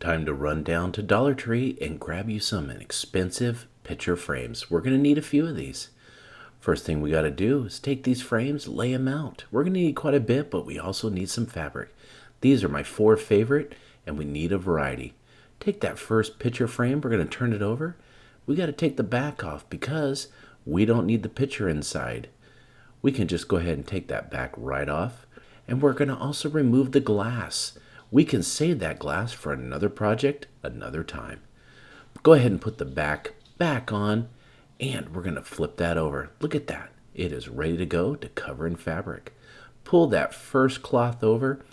Time to run down to Dollar Tree and grab you some inexpensive picture frames. We're going to need a few of these. First thing we got to do is take these frames, lay them out. We're going to need quite a bit, but we also need some fabric. These are my 4 favorite, and we need a variety. Take that first picture frame, we're going to turn it over. We got to take the back off because we don't need the picture inside. We can just go ahead and take that back right off. And we're going to also remove the glass. We can save that glass for another project another time. Go ahead and put the back on, and we're going to flip that over. Look at that. It is ready to go to cover in fabric. Pull that first cloth over,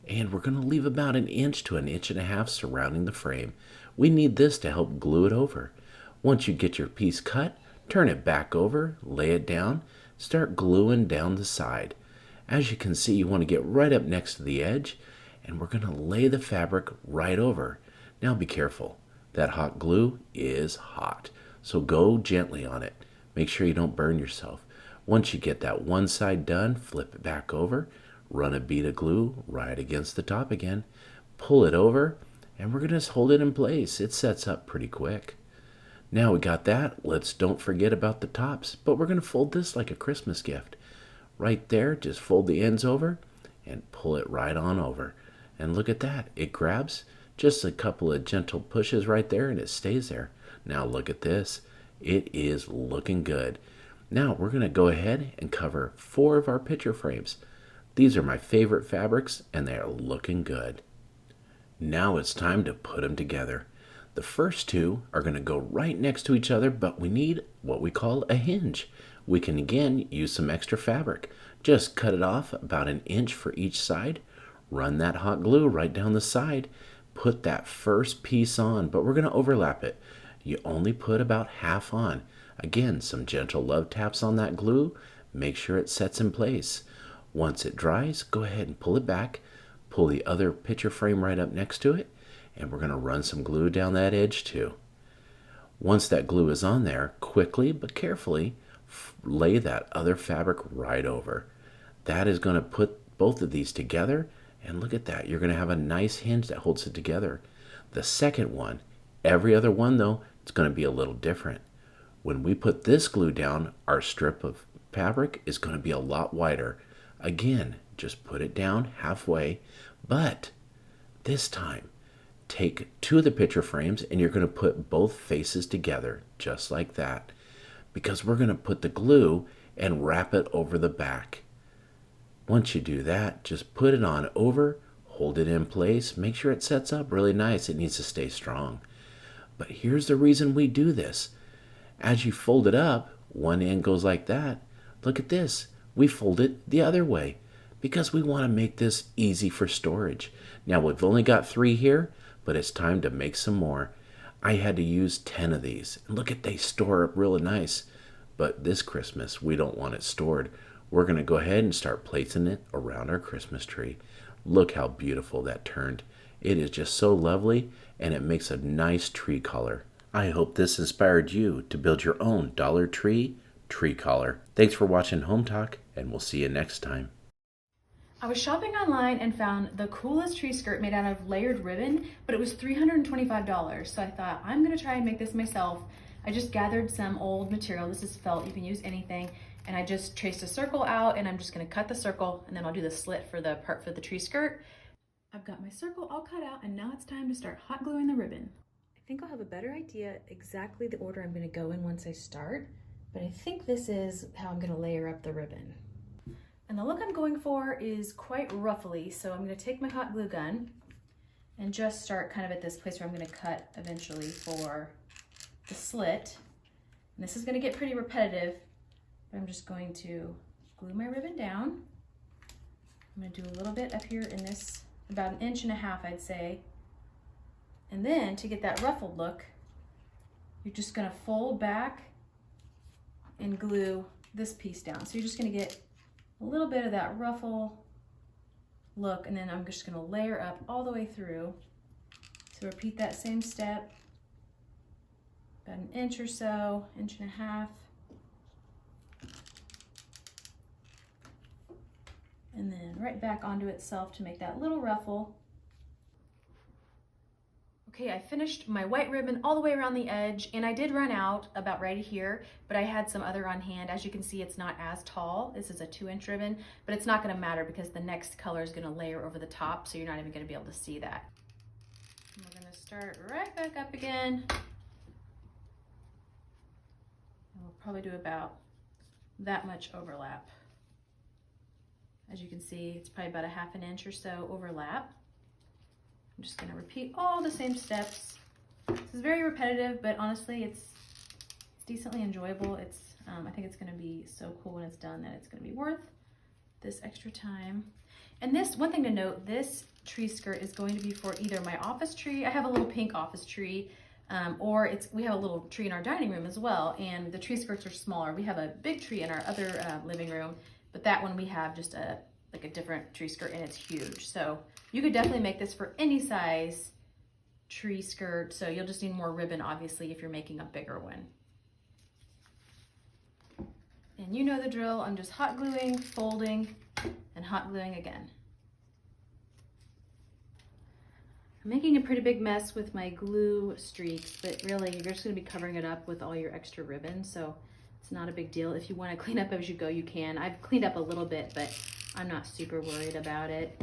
and we're going to leave about 1 inch to 1.5 inches surrounding the frame. We need this to help glue it over. Once you get your piece cut, turn it back over, lay it down, start gluing down the side. As you can see, you want to get right up next to the edge, and we're going to lay the fabric right over. Now be careful. That hot glue is hot, so go gently on it. Make sure you don't burn yourself. Once you get that one side done, flip it back over, run a bead of glue right against the top again, pull it over, and we're going to hold it in place. It sets up pretty quick. Now we got that, don't forget about the tops, but we're going to fold this like a Christmas gift. Right there, just fold the ends over and pull it right on over. And look at that, it grabs. Just a couple of gentle pushes right there and it stays there. Now look at this, it is looking good. Now we're going to go ahead and cover 4 of our picture frames. These are my favorite fabrics and they are looking good. Now it's time to put them together. The first 2 are going to go right next to each other, but we need what we call a hinge. We can again use some extra fabric. Just cut it off about 1 inch for each side. Run that hot glue right down the side. Put that first piece on, but we're going to overlap it. You only put about half on. Again, some gentle love taps on that glue. Make sure it sets in place. Once it dries, go ahead and pull it back. Pull the other picture frame right up next to it. And we're going to run some glue down that edge too. Once that glue is on there, quickly but carefully lay that other fabric right over. That is going to put both of these together, and look at that. You're going to have a nice hinge that holds it together. The second one, every other one though, it's going to be a little different. When we put this glue down, our strip of fabric is going to be a lot wider. Again, just put it down halfway, but this time, take 2 of the picture frames and you're going to put both faces together, just like that. Because we're going to put the glue and wrap it over the back. Once you do that, just put it on over, hold it in place, make sure it sets up really nice. It needs to stay strong. But here's the reason we do this. As you fold it up, one end goes like that. Look at this. We fold it the other way because we want to make this easy for storage. Now we've only got 3 here, but it's time to make some more. I had to use 10 of these. And look at, they store up really nice. But this Christmas, we don't want it stored. We're going to go ahead and start placing it around our Christmas tree. Look how beautiful that turned. It is just so lovely, and it makes a nice tree color. I hope this inspired you to build your own Dollar Tree collar. Thanks for watching Home Talk, and we'll see you next time. I was shopping online and found the coolest tree skirt made out of layered ribbon, but it was $325. So I thought, I'm gonna try and make this myself. I just gathered some old material. This is felt, you can use anything. And I just traced a circle out, and I'm just gonna cut the circle, and then I'll do the slit for the part for the tree skirt. I've got my circle all cut out, and now it's time to start hot gluing the ribbon. I think I'll have a better idea exactly the order I'm gonna go in once I start, but I think this is how I'm gonna layer up the ribbon. And the look I'm going for is quite ruffly, so I'm gonna take my hot glue gun and just start kind of at this place where I'm gonna cut eventually for the slit. And this is gonna get pretty repetitive, but I'm just going to glue my ribbon down. I'm gonna do a little bit up here in this, about 1.5 inches, I'd say. And then to get that ruffled look, you're just gonna fold back and glue this piece down. So you're just gonna get a little bit of that ruffle look, and then I'm just gonna layer up all the way through. So repeat that same step, about 1 inch or so, 1.5 inches. And then right back onto itself to make that little ruffle. Okay, I finished my white ribbon all the way around the edge, and I did run out about right here, but I had some other on hand. As you can see, it's not as tall. This is a 2-inch ribbon, but it's not gonna matter because the next color is gonna layer over the top, so you're not even gonna be able to see that. And we're gonna start right back up again. And we'll probably do about that much overlap. As you can see, it's probably about a 1/2 inch or so overlap. I'm just gonna repeat all the same steps. This is very repetitive, but honestly, it's decently enjoyable. I think it's gonna be so cool when it's done that it's gonna be worth this extra time. And this, one thing to note, this tree skirt is going to be for either my office tree. I have a little pink office tree, or we have a little tree in our dining room as well, and the tree skirts are smaller. We have a big tree in our other living room, but that one we have just like a different tree skirt, and it's huge. So you could definitely make this for any size tree skirt. So you'll just need more ribbon, obviously, if you're making a bigger one. And you know the drill. I'm just hot gluing, folding, and hot gluing again. I'm making a pretty big mess with my glue streaks, but really you're just gonna be covering it up with all your extra ribbon, so it's not a big deal. If you wanna clean up as you go, you can. I've cleaned up a little bit, but I'm not super worried about it.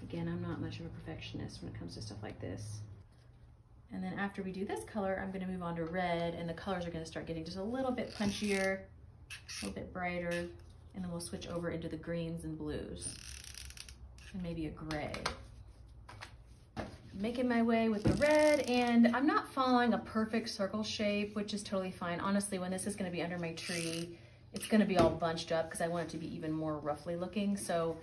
Again, I'm not much of a perfectionist when it comes to stuff like this. And then after we do this color, I'm gonna move on to red, and the colors are gonna start getting just a little bit punchier, a little bit brighter, and then we'll switch over into the greens and blues, and maybe a gray. Making my way with the red, and I'm not following a perfect circle shape, which is totally fine. Honestly, when this is gonna be under my tree, it's gonna be all bunched up because I want it to be even more roughly looking. So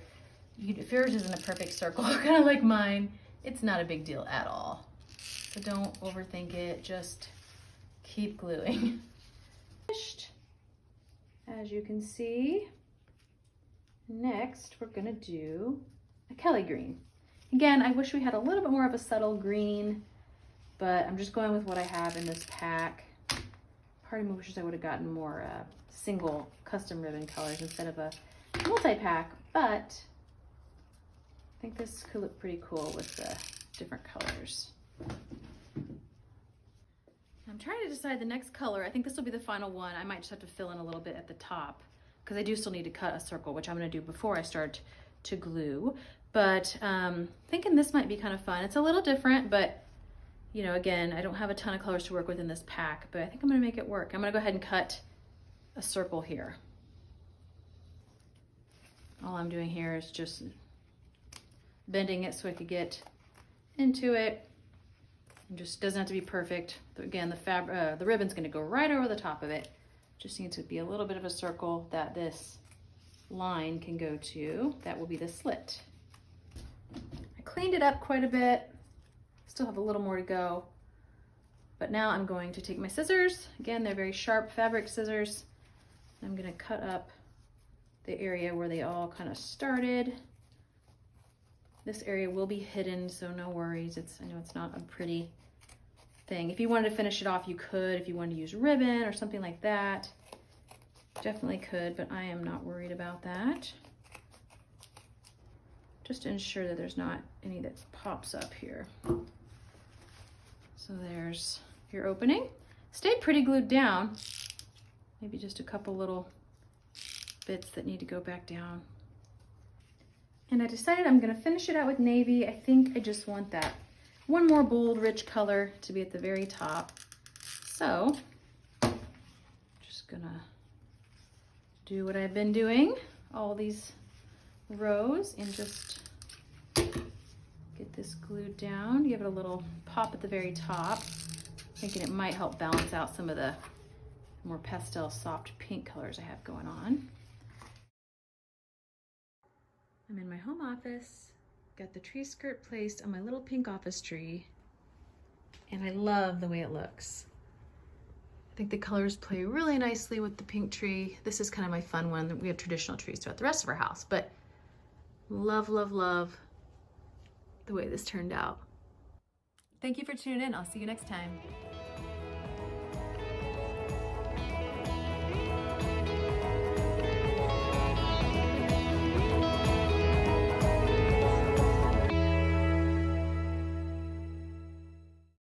if yours isn't a perfect circle, kind of like mine, it's not a big deal at all. So don't overthink it, just keep gluing. As you can see, next we're gonna do a Kelly green. Again, I wish we had a little bit more of a subtle green, but I'm just going with what I have in this pack. Part of me wishes I would have gotten more single custom ribbon colors instead of a multi-pack, but I think this could look pretty cool with the different colors. I'm trying to decide the next color. I think this will be the final one. I might just have to fill in a little bit at the top because I do still need to cut a circle, which I'm gonna do before I start to glue. But thinking this might be kind of fun. It's a little different, but you know, again, I don't have a ton of colors to work with in this pack, but I think I'm gonna make it work. I'm gonna go ahead and cut a circle here. All I'm doing here is just bending it so I could get into it. It just doesn't have to be perfect. But again, the ribbon's gonna go right over the top of it. Just needs to be a little bit of a circle that this line can go to. That will be the slit. I cleaned it up quite a bit. Still have a little more to go. But now I'm going to take my scissors. Again, they're very sharp fabric scissors. I'm gonna cut up the area where they all kind of started. This area will be hidden, so no worries. I know it's not a pretty thing. If you wanted to finish it off, you could. If you wanted to use ribbon or something like that, definitely could, but I am not worried about that. Just to ensure that there's not any that pops up here. So there's your opening. Stayed pretty glued down. Maybe just a couple little bits that need to go back down. And I decided I'm gonna finish it out with navy. I think I just want that one more bold, rich color to be at the very top. So, just gonna do what I've been doing, all these rows, and just get this glued down. Give it a little pop at the very top, thinking it might help balance out some of the more pastel soft pink colors I have going on. I'm in my home office, got the tree skirt placed on my little pink office tree, and I love the way it looks. I think the colors play really nicely with the pink tree. This is kind of my fun one. We have traditional trees throughout the rest of our house, but love, love, love the way this turned out. Thank you for tuning in. I'll see you next time.